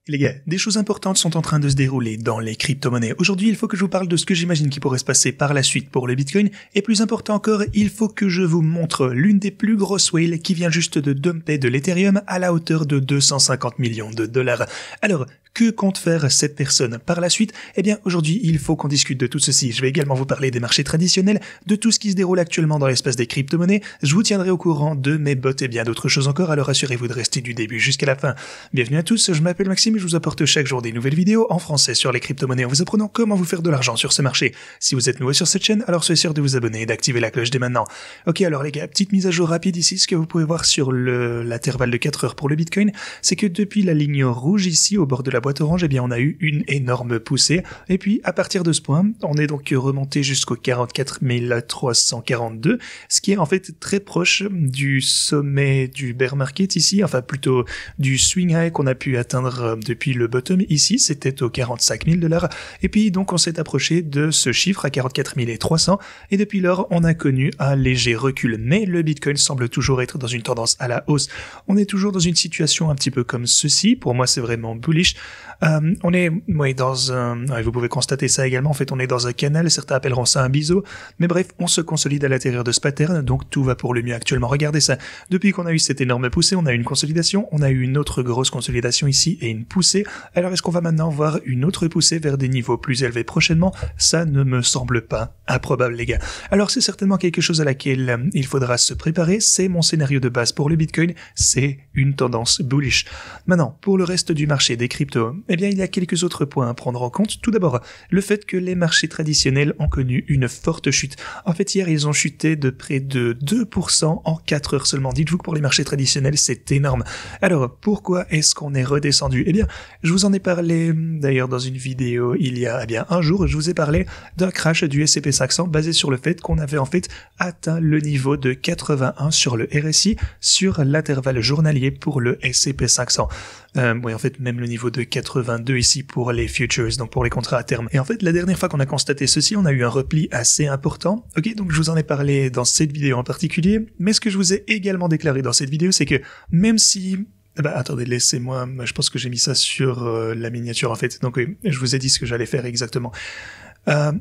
Les gars, des choses importantes sont en train de se dérouler dans les crypto-monnaies. Aujourd'hui, il faut que je vous parle de ce que j'imagine qui pourrait se passer par la suite pour le Bitcoin. Et plus important encore, il faut que je vous montre l'une des plus grosses whales qui vient juste de dumper de l'Ethereum à la hauteur de 250 millions de dollars. Alors, que compte faire cette personne par la suite? Eh bien, aujourd'hui, il faut qu'on discute de tout ceci. Je vais également vous parler des marchés traditionnels, de tout ce qui se déroule actuellement dans l'espace des crypto-monnaies. Je vous tiendrai au courant de mes bots et bien d'autres choses encore, alors assurez-vous de rester du début jusqu'à la fin. Bienvenue à tous, je m'appelle Maxime et je vous apporte chaque jour des nouvelles vidéos en français sur les crypto-monnaies en vous apprenant comment vous faire de l'argent sur ce marché. Si vous êtes nouveau sur cette chaîne, alors soyez sûr de vous abonner et d'activer la cloche dès maintenant. Ok, alors les gars, petite mise à jour rapide ici, ce que vous pouvez voir sur l'intervalle de 4 heures pour le Bitcoin, c'est que depuis la ligne rouge ici, au bord de la boîte orange, eh bien on a eu une énorme poussée, et puis à partir de ce point, on est donc remonté jusqu'au 44 342, ce qui est en fait très proche du sommet du bear market ici, enfin plutôt du swing high qu'on a pu atteindre depuis le bottom ici, c'était au 45 000 $, et puis donc on s'est approché de ce chiffre à 44 300, et depuis lors on a connu un léger recul, mais le Bitcoin semble toujours être dans une tendance à la hausse. On est toujours dans une situation un petit peu comme ceci, pour moi c'est vraiment bullish. On est dans un... Vous pouvez constater ça également, en fait on est dans un canal, certains appelleront ça un biseau, mais bref, on se consolide à l'intérieur de ce pattern, donc tout va pour le mieux actuellement. Regardez ça, depuis qu'on a eu cette énorme poussée, on a eu une consolidation, on a eu une autre grosse consolidation ici et une poussée. Alors est-ce qu'on va maintenant voir une autre poussée vers des niveaux plus élevés prochainement? Ça ne me semble pas improbable les gars. Alors c'est certainement quelque chose à laquelle il faudra se préparer, c'est mon scénario de base pour le Bitcoin, c'est une tendance bullish. Maintenant, pour le reste du marché des cryptos, eh bien il y a quelques autres points à prendre en compte. Tout d'abord, le fait que les marchés traditionnels ont connu une forte chute. En fait, hier, ils ont chuté de près de 2% en 4 heures seulement. Dites-vous que pour les marchés traditionnels, c'est énorme. Alors, pourquoi est-ce qu'on est redescendu? Eh bien, je vous en ai parlé d'ailleurs dans une vidéo il y a un jour. Je vous ai parlé d'un crash du S&P 500 basé sur le fait qu'on avait en fait atteint le niveau de 81 sur le RSI sur l'intervalle journalier pour le S&P 500. Oui, en fait, même le niveau de 82 ici pour les futures, donc pour les contrats à terme. Et en fait, la dernière fois qu'on a constaté ceci, on a eu un repli assez important. Ok, donc je vous en ai parlé dans cette vidéo en particulier, mais ce que je vous ai également déclaré dans cette vidéo, c'est que même si... attendez, laissez-moi, je pense que j'ai mis ça sur la miniature en fait, donc oui, je vous ai dit ce que j'allais faire exactement.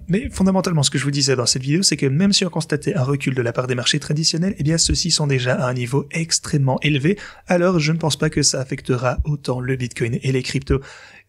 Mais fondamentalement, ce que je vous disais dans cette vidéo, c'est que même si on constatait un recul de la part des marchés traditionnels, eh bien ceux-ci sont déjà à un niveau extrêmement élevé, alors je ne pense pas que ça affectera autant le Bitcoin et les cryptos.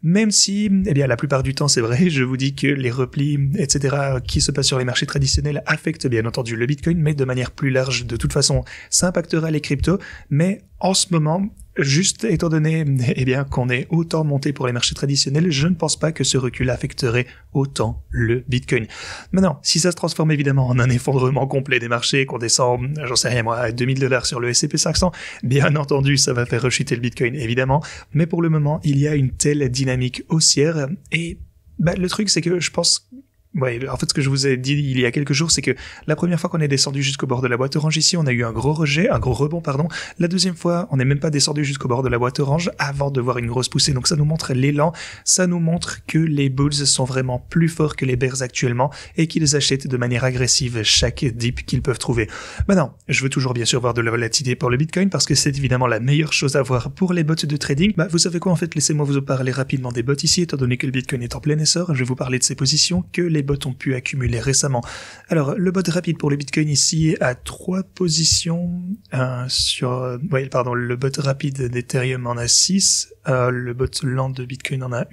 Même si, eh bien, la plupart du temps, c'est vrai, je vous dis que les replis, etc., qui se passent sur les marchés traditionnels affectent bien entendu le Bitcoin, mais de manière plus large. De toute façon, ça impactera les cryptos, mais en ce moment, juste étant donné, eh bien, qu'on est autant monté pour les marchés traditionnels, je ne pense pas que ce recul affecterait autant le Bitcoin. Maintenant, si ça se transforme évidemment en un effondrement complet des marchés, qu'on descend, j'en sais rien moi, à 2000 $ sur le S&P 500, bien entendu, ça va faire rechuter le Bitcoin, évidemment, mais pour le moment, il y a une telle dynamique haussière, et le truc, c'est que je pense... Ouais, en fait, ce que je vous ai dit il y a quelques jours, c'est que la première fois qu'on est descendu jusqu'au bord de la boîte orange ici, on a eu un gros rebond, pardon. La deuxième fois, on n'est même pas descendu jusqu'au bord de la boîte orange avant de voir une grosse poussée. Donc ça nous montre l'élan, ça nous montre que les bulls sont vraiment plus forts que les bears actuellement et qu'ils achètent de manière agressive chaque dip qu'ils peuvent trouver. Maintenant, je veux toujours bien sûr voir de la volatilité pour le Bitcoin parce que c'est évidemment la meilleure chose à voir pour les bots de trading. Vous savez quoi en fait, laissez-moi vous parler rapidement des bots ici, étant donné que le Bitcoin est en plein essor. Je vais vous parler de ses positions que les bots ont pu accumuler récemment. Alors, le bot rapide pour le Bitcoin ici a 3 positions le bot rapide d'Ethereum en a 6, le bot lent de Bitcoin en a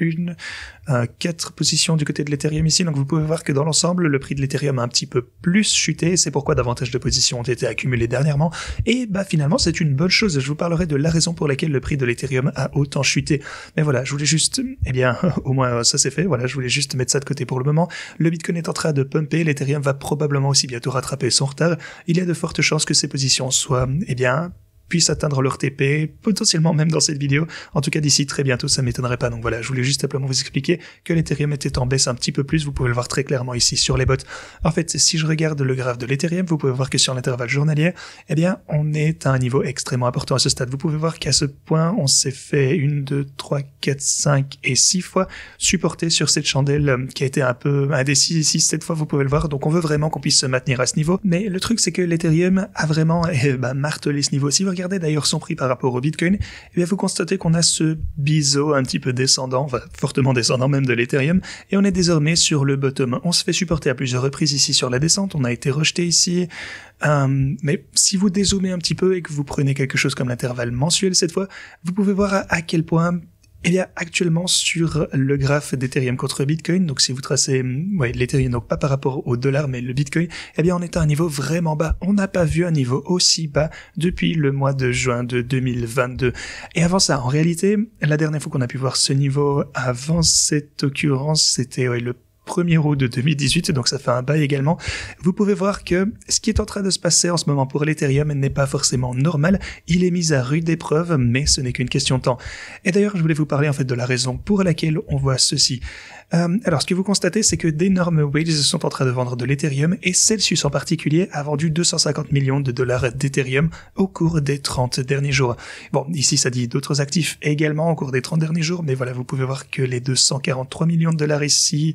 4 positions du côté de l'Ethereum ici, donc vous pouvez voir que dans l'ensemble, le prix de l'Ethereum a un petit peu plus chuté, c'est pourquoi davantage de positions ont été accumulées dernièrement, et finalement c'est une bonne chose, je vous parlerai de la raison pour laquelle le prix de l'Ethereum a autant chuté. Mais voilà, je voulais juste, au moins ça c'est fait, voilà, je voulais juste mettre ça de côté pour le moment. Le Bitcoin est en train de pumper, l'Ethereum va probablement aussi bientôt rattraper son retard, il y a de fortes chances que ces positions soient, puissent atteindre leur TP, potentiellement même dans cette vidéo. En tout cas, d'ici très bientôt, ça m'étonnerait pas. Donc voilà, je voulais juste simplement vous expliquer que l'Ethereum était en baisse un petit peu plus. Vous pouvez le voir très clairement ici sur les bots. En fait, si je regarde le graphe de l'Ethereum, vous pouvez voir que sur l'intervalle journalier, on est à un niveau extrêmement important à ce stade. Vous pouvez voir qu'à ce point, on s'est fait 1, 2, 3, 4, 5 et 6 fois supporté sur cette chandelle qui a été un peu indécis 6, 7 fois, vous pouvez le voir. Donc on veut vraiment qu'on puisse se maintenir à ce niveau. Mais le truc, c'est que l'Ethereum a vraiment martelé ce niveau. Si vous regardez regardez d'ailleurs son prix par rapport au Bitcoin, eh bien vous constatez qu'on a ce biseau un petit peu descendant, enfin fortement descendant même de l'Ethereum, et on est désormais sur le bottom. On se fait supporter à plusieurs reprises ici sur la descente, on a été rejeté ici, mais si vous dézoomez un petit peu et que vous prenez quelque chose comme l'intervalle mensuel cette fois, vous pouvez voir à quel point actuellement sur le graphe d'Ethereum contre Bitcoin, donc si vous tracez l'Ethereum, donc pas par rapport au dollar mais le Bitcoin, on est à un niveau vraiment bas. On n'a pas vu un niveau aussi bas depuis le mois de juin de 2022. Et avant ça, en réalité, la dernière fois qu'on a pu voir ce niveau avant cette occurrence, c'était le 1er août de 2018, donc ça fait un bail également. Vous pouvez voir que ce qui est en train de se passer en ce moment pour l'Ethereum n'est pas forcément normal. Il est mis à rude épreuve, mais ce n'est qu'une question de temps. Et d'ailleurs, je voulais vous parler en fait de la raison pour laquelle on voit ceci. Alors, ce que vous constatez, c'est que d'énormes whales sont en train de vendre de l'Ethereum, et Celsius en particulier a vendu 250 millions de dollars d'Ethereum au cours des 30 derniers jours. Bon, ici ça dit d'autres actifs également au cours des 30 derniers jours, mais voilà, vous pouvez voir que les 243 millions de dollars ici,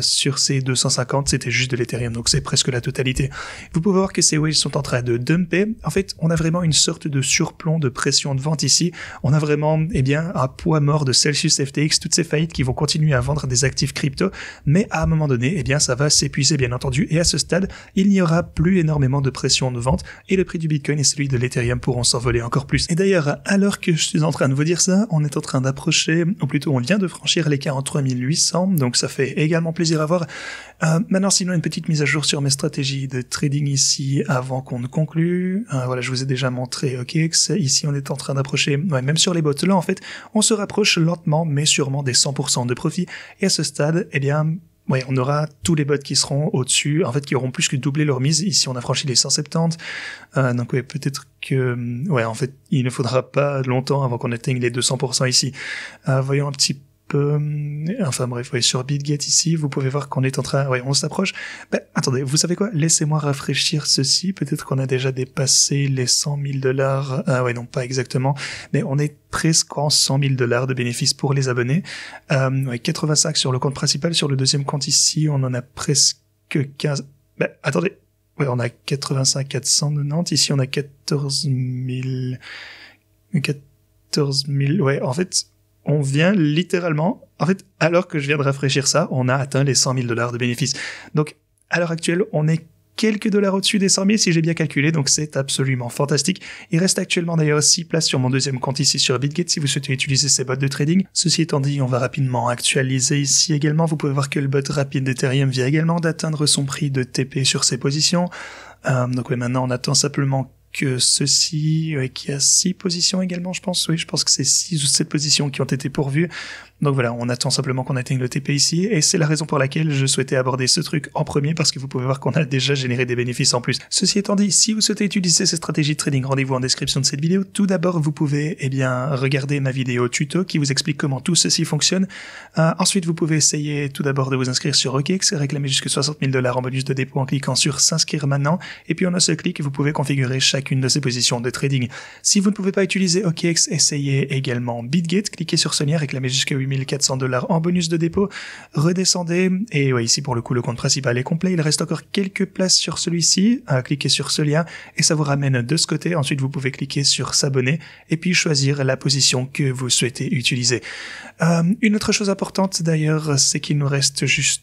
sur ces 250, c'était juste de l'Ethereum, donc c'est presque la totalité. Vous pouvez voir que ces whales sont en train de dumper. En fait, on a vraiment une sorte de surplomb de pression de vente ici. On a vraiment, un poids mort de Celsius, FTX, toutes ces faillites qui vont continuer à vendre des actifs crypto, mais à un moment donné, ça va s'épuiser bien entendu, et à ce stade, il n'y aura plus énormément de pression de vente, et le prix du Bitcoin et celui de l'Ethereum pourront s'envoler encore plus. Et d'ailleurs, alors que je suis en train de vous dire ça, on est en train d'approcher, ou plutôt on vient de franchir les 43 800, donc ça fait également plaisir à voir. Maintenant, sinon, une petite mise à jour sur mes stratégies de trading ici avant qu'on ne conclue. Voilà, je vous ai déjà montré OKX. Ici, on est en train d'approcher, même sur les bots là, en fait, on se rapproche lentement, mais sûrement des 100% de profit. Et à ce stade, on aura tous les bots qui seront au-dessus, en fait, qui auront plus que doublé leur mise. Ici, on a franchi les 170. Donc, peut-être que, en fait, il ne faudra pas longtemps avant qu'on atteigne les 200% ici. Voyons un petit sur BitGet ici, vous pouvez voir qu'on est en train, on s'approche. Attendez, vous savez quoi? Laissez-moi rafraîchir ceci. Peut-être qu'on a déjà dépassé les 100 000 dollars. Non, pas exactement. Mais on est presque en 100 000 dollars de bénéfices pour les abonnés. 85 sur le compte principal. Sur le deuxième compte ici, on en a presque 15. Attendez. On a 85 490. Ici, on a 14 000. En fait, on vient littéralement, alors que je viens de rafraîchir ça, on a atteint les 100 000 dollars de bénéfices. Donc, à l'heure actuelle, on est quelques dollars au-dessus des 100 000 si j'ai bien calculé, donc c'est absolument fantastique. Il reste actuellement d'ailleurs 6 places sur mon deuxième compte ici sur BitGet si vous souhaitez utiliser ces bots de trading. Ceci étant dit, on va rapidement actualiser ici également. Vous pouvez voir que le bot rapide d'Ethereum vient également d'atteindre son prix de TP sur ses positions. Donc maintenant on attend simplement que ceci, qui a 6 positions également, je pense. Oui, je pense que c'est 6 ou 7 positions qui ont été pourvues. Donc voilà, on attend simplement qu'on atteigne le TP ici, et c'est la raison pour laquelle je souhaitais aborder ce truc en premier, parce que vous pouvez voir qu'on a déjà généré des bénéfices en plus. Ceci étant dit, si vous souhaitez utiliser ces stratégies de trading, rendez-vous en description de cette vidéo. Tout d'abord, vous pouvez, regarder ma vidéo tuto qui vous explique comment tout ceci fonctionne. Ensuite, vous pouvez essayer tout d'abord de vous inscrire sur OKX, réclamer jusque 60 000 dollars en bonus de dépôt en cliquant sur s'inscrire maintenant, et puis en un seul clic, vous pouvez configurer chacune de ces positions de trading. Si vous ne pouvez pas utiliser OKX, essayez également BitGet, cliquez sur ce lien, réclamez jusqu'à 8 400 dollars en bonus de dépôt, redescendez, et ici pour le coup le compte principal est complet, il reste encore quelques places sur celui-ci, cliquez sur ce lien, et ça vous ramène de ce côté. Ensuite vous pouvez cliquer sur s'abonner, et puis choisir la position que vous souhaitez utiliser. Une autre chose importante d'ailleurs, c'est qu'il nous reste juste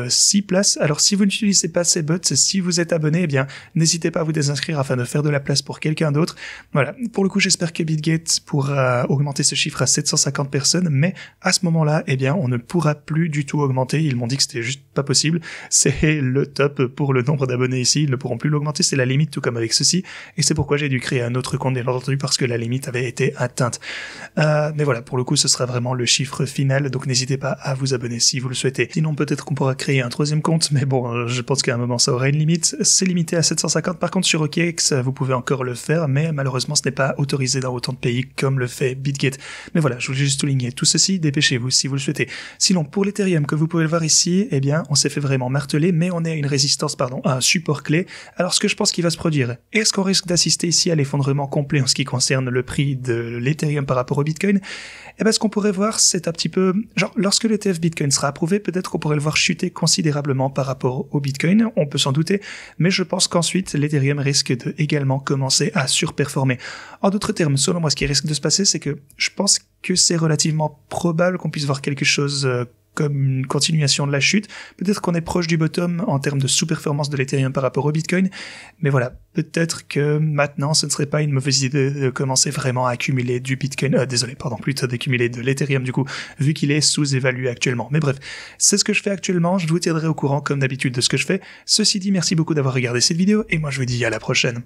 6 places. Alors si vous n'utilisez pas ces bots, si vous êtes abonné, n'hésitez pas à vous désinscrire afin de faire de la place pour quelqu'un d'autre. Voilà, pour le coup j'espère que BitGet pourra augmenter ce chiffre à 750 personnes, mais à ce moment-là, on ne pourra plus du tout augmenter. Ils m'ont dit que c'était juste pas possible. C'est le top pour le nombre d'abonnés ici, ils ne pourront plus l'augmenter, c'est la limite, tout comme avec ceci, et c'est pourquoi j'ai dû créer un autre compte, bien entendu, parce que la limite avait été atteinte. Mais voilà, pour le coup ce sera vraiment le chiffre final, donc n'hésitez pas à vous abonner si vous le souhaitez. Sinon peut-être on pourra créer un troisième compte, mais bon, je pense qu'à un moment ça aura une limite. C'est limité à 750. Par contre, sur OKX, vous pouvez encore le faire, mais malheureusement, ce n'est pas autorisé dans autant de pays comme le fait BitGet. Mais voilà, je voulais juste souligner tout ceci. Dépêchez-vous si vous le souhaitez. Sinon, pour l'Ethereum, que vous pouvez le voir ici, on s'est fait vraiment marteler, mais on est à une résistance, à un support clé. Alors, ce que je pense qu'il va se produire, est-ce qu'on risque d'assister ici à l'effondrement complet en ce qui concerne le prix de l'Ethereum par rapport au Bitcoin? Ce qu'on pourrait voir, c'est un petit peu, lorsque l'ETF Bitcoin sera approuvé, peut-être qu'on pourrait le voir chuter considérablement par rapport au Bitcoin, on peut s'en douter, mais je pense qu'ensuite l'Ethereum risque de également commencer à surperformer. En d'autres termes, selon moi, ce qui risque de se passer, c'est que je pense que c'est relativement probable qu'on puisse voir quelque chose comme une continuation de la chute. Peut-être qu'on est proche du bottom en termes de sous-performance de l'Ethereum par rapport au Bitcoin, mais voilà, peut-être que maintenant ce ne serait pas une mauvaise idée de commencer vraiment à accumuler du Bitcoin, plutôt d'accumuler de l'Ethereum du coup, vu qu'il est sous-évalué actuellement. Mais bref, c'est ce que je fais actuellement, je vous tiendrai au courant comme d'habitude de ce que je fais. Ceci dit, merci beaucoup d'avoir regardé cette vidéo, et moi je vous dis à la prochaine.